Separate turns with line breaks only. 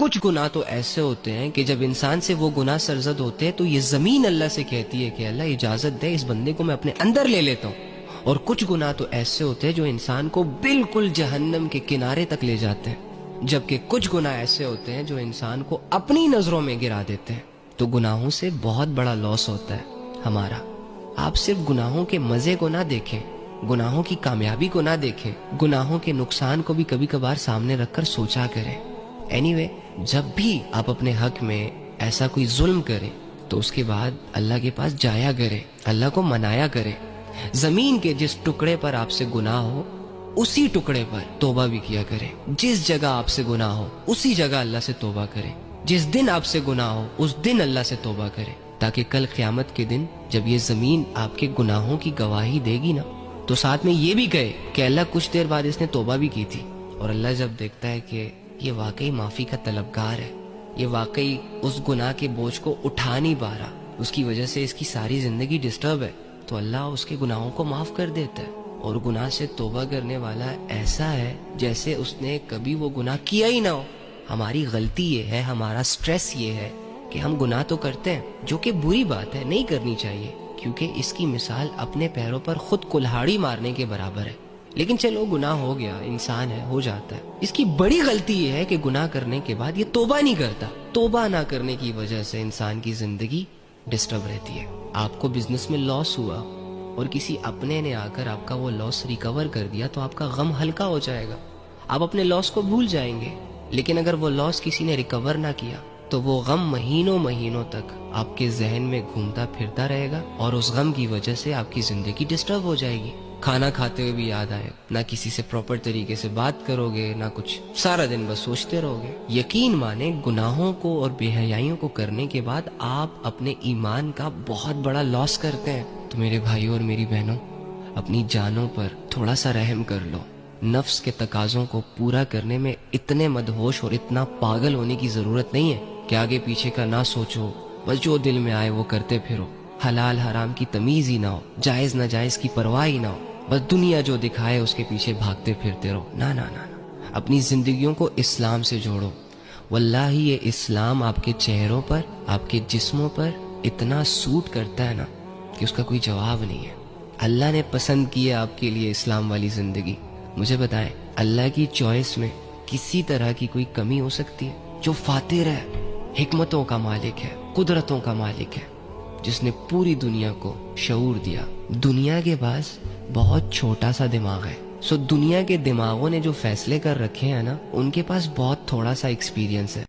کچھ گناہ تو ایسے ہوتے ہیں کہ جب انسان سے وہ گناہ سرزد ہوتے ہیں تو یہ زمین اللہ سے کہتی ہے کہ اللہ اجازت دے اس بندے کو میں اپنے اندر لے لیتا ہوں. اور کچھ گناہ تو ایسے ہوتے ہیں جو انسان کو بالکل جہنم کے کنارے تک لے جاتے ہیں. جبکہ کچھ گناہ ایسے ہوتے ہیں جو انسان کو اپنی نظروں میں گرا دیتے ہیں. تو گناہوں سے بہت بڑا لاس ہوتا ہے ہمارا. آپ صرف گناہوں کے مزے کو نہ دیکھیں, گناہوں کی کامیابی کو نہ دیکھیں, گناہوں کے نقصان کو بھی کبھی کبھار سامنے رکھ کر سوچا کریں. اینی جب بھی آپ اپنے حق میں ایسا کوئی ظلم کریں تو اس کے بعد اللہ کے پاس جایا کریں, اللہ کو منایا کریں. زمین کے جس ٹکڑے پر آپ سے گناہ ہو اسی ٹکڑے پر توبہ بھی کیا کریں. جس جگہ آپ سے گناہ ہو اسی جگہ اللہ سے توبہ کریں. جس دن آپ سے گناہ ہو اس دن اللہ سے توبہ کریں, تاکہ کل قیامت کے دن جب یہ زمین آپ کے گناہوں کی گواہی دے گی نا تو ساتھ میں یہ بھی کہے کہ اللہ کچھ دیر بعد اس نے توبہ بھی کی تھی. اور اللہ جب دیکھتا ہے کہ یہ واقعی معافی کا طلبگار ہے, یہ واقعی اس گناہ کے بوجھ کو اٹھا نہیں پا رہا, اس کی وجہ سے اس کی ساری زندگی ڈسٹرب ہے, تو اللہ اس کے گناہوں کو معاف کر دیتا ہے. اور گناہ سے توبہ کرنے والا ایسا ہے جیسے اس نے کبھی وہ گناہ کیا ہی نہ ہو. ہماری غلطی یہ ہے, ہمارا سٹریس یہ ہے کہ ہم گناہ تو کرتے ہیں, جو کہ بری بات ہے, نہیں کرنی چاہیے, کیونکہ اس کی مثال اپنے پیروں پر خود کلہاڑی مارنے کے برابر ہے. لیکن چلو گناہ ہو گیا, انسان ہے, ہو جاتا ہے. اس کی بڑی غلطی یہ ہے کہ گناہ کرنے کے بعد یہ توبہ نہیں کرتا. توبہ نہ کرنے کی وجہ سے انسان کی زندگی ڈسٹرب رہتی ہے. آپ کو بزنس میں لاس ہوا اور کسی اپنے نے آ کر آپ کا وہ لاس ریکور کر دیا تو آپ کا غم ہلکا ہو جائے گا, آپ اپنے لاس کو بھول جائیں گے. لیکن اگر وہ لاس کسی نے ریکور نہ کیا تو وہ غم مہینوں تک آپ کے ذہن میں گھومتا پھرتا رہے گا, اور اس غم کی وجہ سے آپ کی زندگی ڈسٹرب ہو جائے گی. کھانا کھاتے ہوئے بھی یاد آئے, نہ کسی سے پراپر طریقے سے بات کرو گے, نہ کچھ, سارا دن بس سوچتے رہو گے. یقین مانیں گناہوں کو اور بے حیائیوں کو کرنے کے بعد آپ اپنے ایمان کا بہت بڑا لاس کرتے ہیں. تو میرے بھائیوں اور میری بہنوں, اپنی جانوں پر تھوڑا سا رحم کر لو. نفس کے تقاضوں کو پورا کرنے میں اتنے مدہوش اور اتنا پاگل ہونے کی ضرورت نہیں ہے کہ آگے پیچھے کا نہ سوچو, بس جو دل میں آئے وہ کرتے پھرو. حلال حرام کی تمیز ہی نہ ہو, جائز ناجائز کی پرواہ ہی نہ ہو, بس دنیا جو دکھائے اس کے پیچھے بھاگتے پھرتے رہو. نہ اپنی زندگیوں کو اسلام سے جوڑو. واللہ یہ اسلام آپ کے چہروں پر, آپ کے جسموں پر اتنا سوٹ کرتا ہے نا کہ اس کا کوئی جواب نہیں ہے. اللہ نے پسند کیا آپ کے لیے اسلام والی زندگی. مجھے بتائیں, اللہ کی چوائس میں کسی طرح کی کوئی کمی ہو سکتی ہے؟ جو فاتر ہے, حکمتوں کا مالک ہے, قدرتوں کا مالک ہے, جس نے پوری دنیا کو شعور دیا. دنیا کے پاس بہت چھوٹا سا دماغ ہے. دنیا کے دماغوں نے جو فیصلے کر رکھے ہیں نا, ان کے پاس بہت تھوڑا سا ایکسپیرینس ہے.